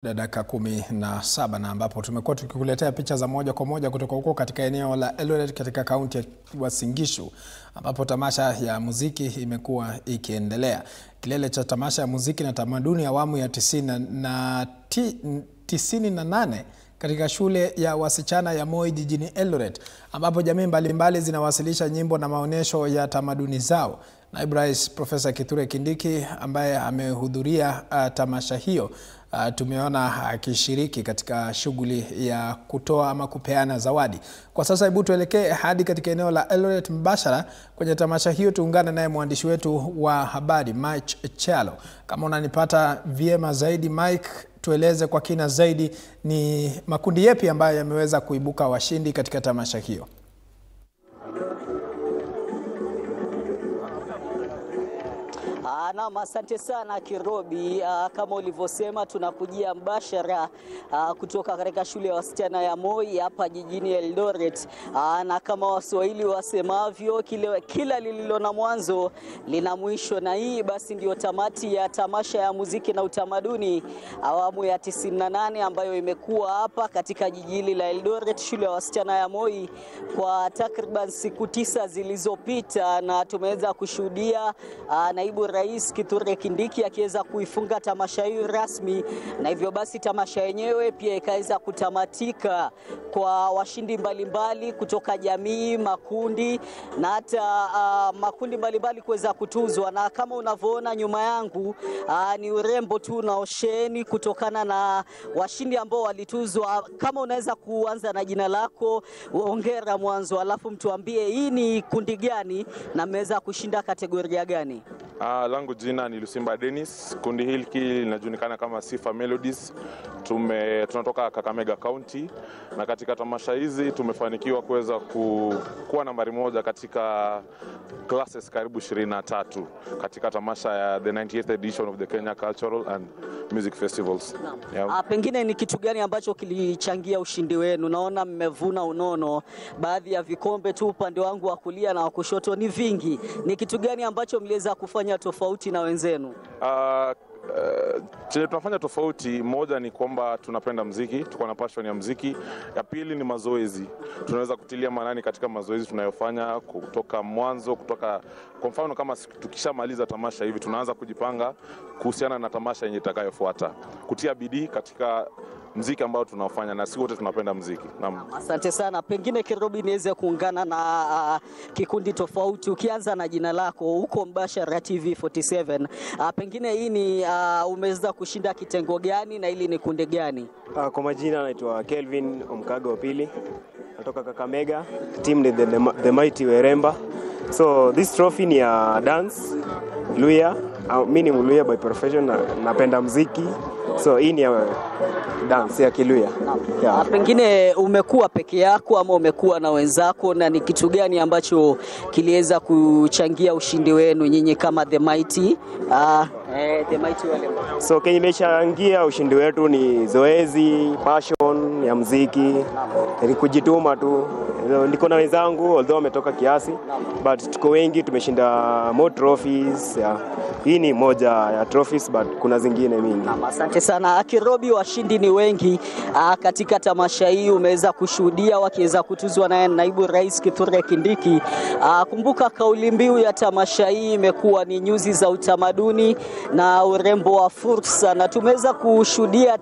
Dakika 17 na ambapo tumekuwa tukikuletea picha za moja kwa moja kutoka huko katika eneo la Eldoret katika kaunti ya Uasin Gishu, ambapo tamasha ya muziki imekuwa ikiendelea. Kilele cha tamasha ya muziki na tamaduni awamu ya 98 katika shule ya wasichana ya Moi jijini Eldoret, ambapo jamii mbalimbali zinawasilisha nyimbo na maonesho ya tamaduni zao. Naibu Rais Profesa Kithure Kindiki ambaye amehudhuria tamasha hiyo tumeona akishiriki katika shughuli ya kutoa ama kupeana zawadi. Kwa sasa hebu tuelekee hadi katika eneo la Eldoret mbashara kwenye tamasha hiyo, tuungane naye mwandishi wetu wa habari Mike Chalo. Kama unanipata vyema zaidi Mike, tueleze kwa kina zaidi ni makundi yapi ambayo yameweza kuibuka washindi katika tamasha hiyo. Naam, asante sana Kirobi. Kama ulivyosema, tunakujia mbashara kutoka katika shule ya wasichana ya Moi hapa jijini Eldoret. Na kama Waswahili wasemavyo, kila lililo na mwanzo lina mwisho, na hii basi ndio tamati ya tamasha ya muziki na utamaduni awamu ya 98 ambayo imekuwa hapa katika jiji la Eldoret, shule ya wasichana ya Moi, kwa takriban siku 9 zilizopita, na tumeweza kushuhudia naibu rais Kithure Kindiki akiweza kuifunga tamasha hiyo rasmi, na hivyo basi tamasha yenyewe pia ikaweza kutamatika kwa washindi mbalimbali kutoka jamii, makundi na hata makundi mbalimbali kuweza kutuzwa. Na kama unavyoona nyuma yangu ni urembo tu na osheni kutokana na washindi ambao walituzwa. Kama unaweza kuanza na jina lako, hongera mwanzo, alafu mtuambie hii ni kundi gani na mmeweza kushinda kategoria gani? Langu jina ni Lusimba Dennis. Kundi hili linajulikana kama Sifa Melodies. Tunatoka Kakamega County, na katika tamasha hizi tumefanikiwa kuweza kuwa nambari 1 katika classes karibu 23 katika tamasha ya the 98th edition of the Kenya Cultural and Music Festivals. Yeah. Pengine ni kitu gani ambacho kilichangia ushindi wenu? Naona mmevuna unono, baadhi ya vikombe tu upande wangu wa kulia na wa kushoto ni vingi. Ni kitu gani ambacho mliweza kufanya tofauti na wenzenu? Tunafanya tofauti, moja ni kwamba tunapenda muziki, tuko na passion ya muziki. Ya pili ni mazoezi. Tunaweza kutilia maanani katika mazoezi tunayofanya kutoka mwanzo, kwa mfano kama tukishamaliza tamasha hivi tunaanza kujipanga kuhusiana na tamasha yenye itakayofuata, kutia bidii katika muziki ambao tunaofanya, na sisi wote tunapenda muziki. Naam. Asante sana. Pengine Kirobi niweze kuungana na kikundi tofauti, ukianza na jina lako huko mbashara TV 47. Pengine hii ni umeweza kushinda kitengo gani na hili ni kundi gani? Kwa majina naitwa Kelvin Omkaga wa pili. Natoka Kakamega, team ni the Mighty Weremba. So this trophy ni ya dance, Luya. Mimi ni Mluya by profession, napenda muziki. So hii ni ya dance ya Kiluya. Yeah. Pengine umekuwa peke yako ama umekuwa na wenzako, na ni kitu gani ambacho kiliweza kuchangia ushindi wenu nyinyi kama the Mighty Weremba? So kenye imechangia ushindi wetu ni zoezi, passion ya muziki, ni kujituma tu. Niko na wenzangu although wametoka kiasi, but tuko wengi, tumeshinda more trophies. Hii ni moja ya trophies, but kuna zingine mingi. Asante sana Kirobi, washindi ni wengi katika tamasha hii. Umeweza kushuhudia wakiweza kutuzwa na naibu rais Kithure Kindiki. Kumbuka kauli mbiu ya tamasha hii imekuwa ni nyuzi za utamaduni na urembo wa fursa, na tumeweza kushuhudia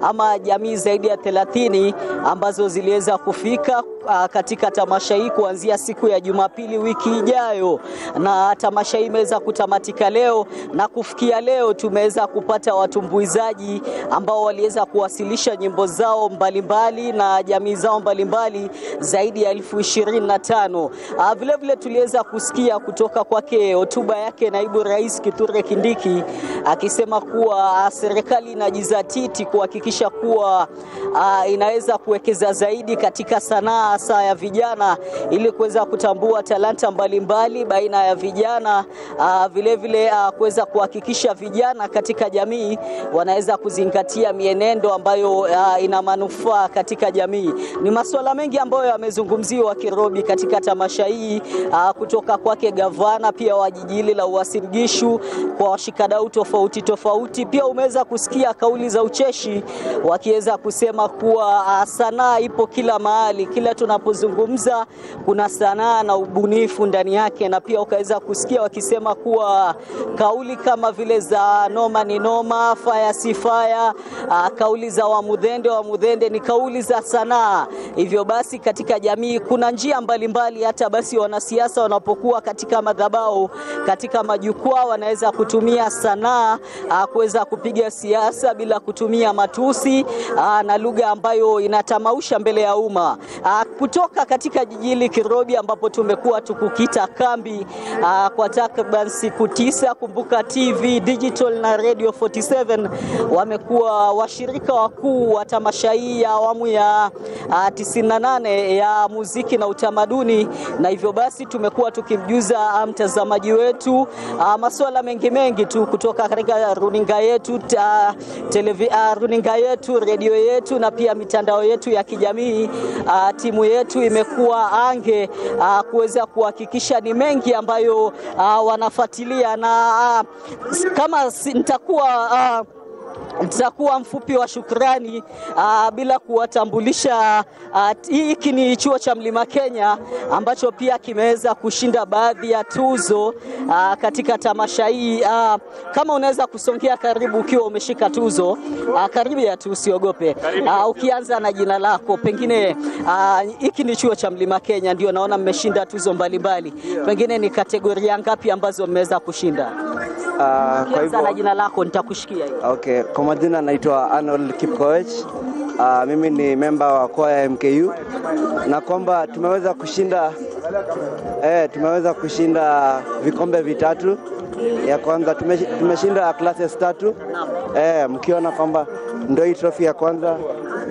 ama jamii zaidi ya 30 ambazo ziliweza kufika katika tamasha hii kuanzia siku ya Jumapili wiki ijayo, na tamasha hii imeweza kutamatika leo, na kufikia leo tumeweza kupata watumbuizaji ambao waliweza kuwasilisha nyimbo zao mbalimbali na jamii zao mbalimbali zaidi ya 25,000. Vile vile tuliweza kusikia kutoka kwake hotuba yake naibu rais Kithure Kindiki akisema kuwa serikali inajizatiti kuhakikisha kuwa inaweza kuwekeza zaidi katika sanaa hasa ya vijana ili kuweza kutambua talanta mbalimbali baina ya vijana. Vile vile kuweza kuhakikisha vijana katika jamii wanaweza kuzingatia mienendo ambayo ina manufaa katika jamii. Ni masuala mengi ambayo yamezungumziwa Kirobi katika tamasha hii, kutoka kwake gavana pia wa jiji la Uasin Gishu, kwa washikadau tofauti tofauti. Pia umeweza kusikia kauli za ucheshi wakiweza kusema kuwa sanaa ipo kila mahali, kila tunapozungumza kuna sanaa na ubunifu ndani yake, na pia ukaweza kusikia wakisema kuwa kauli kama vile za noma ni noma, fire si fire, kauli za wamudhende ni kauli za sanaa. Hivyo basi katika jamii kuna njia mbalimbali, hata basi wanasiasa wanapokuwa katika madhabahu, katika majukwaa, wanaweza kutumia sanaa kuweza kupiga siasa bila kutumia matusi na lugha ambayo inatamausha mbele ya umma. Kutoka katika jiji Kirobi ambapo tumekuwa tukukita kambi kwa takriban siku 9, Kumbuka TV, Digital na Radio 47 wamekuwa washirika wakuu wa tamasha hii ya awamu ya 98 ya muziki na utamaduni, na hivyo basi tumekuwa tukimjuza mtazamaji wetu masuala mengi tu kutoka katika runinga yetu, runinga yetu, radio yetu na pia mitandao yetu ya kijamii. Timu yetu imekuwa ange kuweza kuhakikisha ni mengi ambayo wanafuatilia, na kama nitakuwa mfupi wa shukrani bila kuwatambulisha. Hiki ni chuo cha Mlima Kenya ambacho pia kimeweza kushinda baadhi ya tuzo katika tamasha hii. Kama unaweza kusongea karibu ukiwa umeshika tuzo, karibu ya tu, usiogope. Ukianza na jina lako, pengine hiki ni chuo cha Mlima Kenya, ndio naona mmeshinda tuzo mbalimbali. Pengine ni kategoria ngapi ambazo mmeweza kushinda? Kwa hivyo na jina lako nitakushikia hiyo. Okay, kwa majina naitwa Arnold Kipkoech. Mimi ni member wa kwaya MKU, na kwamba tumeweza kushinda vikombe vitatu. Ya kwanza tumeshinda classes 3. Mkiona kwamba ndio hii trophy ya kwanza,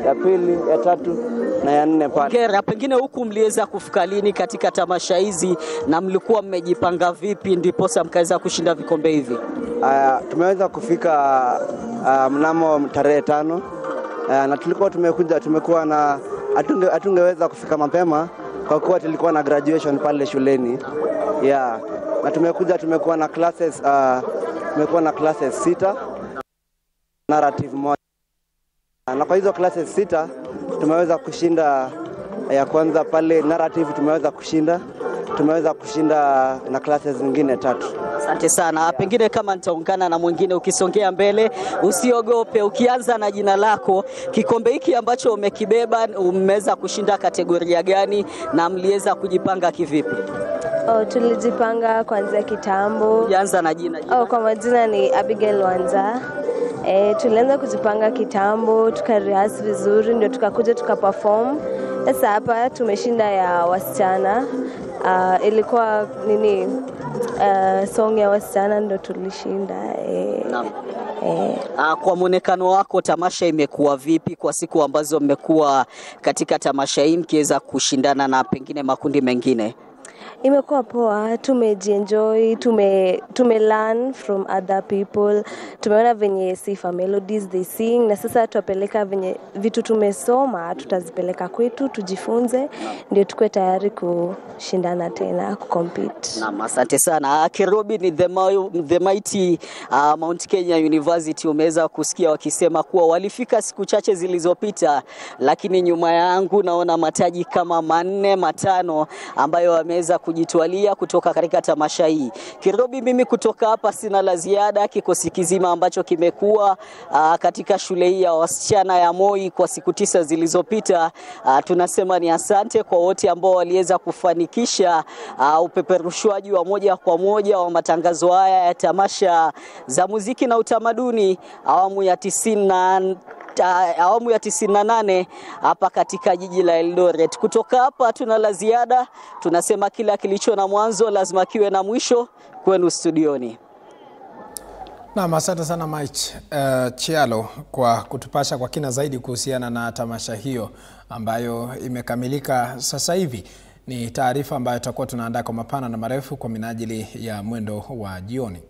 ya pili, ya tatu na ya 4 pale. Hongera. Pengine huku mliweza kufika lini katika tamasha hizi na mlikuwa mmejipanga vipi ndiposa mkaweza kushinda vikombe hivi? Tumeweza kufika mnamo tarehe 5, na tumekuwa na hatungeweza kufika mapema kwa kuwa tulikuwa na graduation pale shuleni. Na tumekuwa na classes 6, narrative moja. Na kwa hizo classes 6 tumeweza kushinda ya kwanza pale narrative, tumeweza kushinda na classes zingine 3. Asante sana. Pengine kama nitaungana na mwingine, ukisongea mbele, usiogope, ukianza na jina lako. Kikombe hiki ambacho umekibeba umeweza kushinda kategoria gani na mliweza kujipanga kivipi? Tulijipanga kuanzia kitambo. Ukianza na jina. Kwa majina ni Abigail Wanza. Tulianza kujipanga kitambo, tukarehearse vizuri, ndio tukakuja tukaperform. Sasa hapa tumeshinda ya wasichana. Ilikuwa song ya wasichana ndio tulishinda. Kwa muonekano wako tamasha imekuwa vipi kwa siku ambazo mmekuwa katika tamasha hii mkiweza kushindana na pengine makundi mengine? Imekuwa poa, tumejienjoy, learn from other people. Tumeona venye Sifa Melodies they sing, na sasa tuwapeleka venye vitu tumesoma tutazipeleka kwetu tujifunze, ndio tukue tayari kushindana tena, kucompete. Naam, asante sana. Kirobi ni the mighty Mount Kenya University. Umeweza kusikia wakisema kuwa walifika siku chache zilizopita, lakini nyuma yangu naona mataji kama 4, 5 ambayo wameweza kujitwalia kutoka katika tamasha hii. Kirobi, mimi kutoka hapa sina la ziada. Kikosi kizima ambacho kimekuwa katika shule hii ya wasichana ya Moi kwa siku 9 zilizopita, tunasema ni asante kwa wote ambao waliweza kufanikisha upeperushwaji wa moja kwa moja wa matangazo haya ya tamasha za muziki na utamaduni awamu ya 98 hapa katika jiji la Eldoret. Kutoka hapa tuna la ziada, tunasema kila kilicho na mwanzo lazima kiwe na mwisho. Kwenu studioni. Naam, asante sana Mike Chialo kwa kutupasha kwa kina zaidi kuhusiana na tamasha hiyo ambayo imekamilika sasa hivi. Ni taarifa ambayo tutakuwa tunaandaa kwa mapana na marefu kwa minajili ya mwendo wa jioni.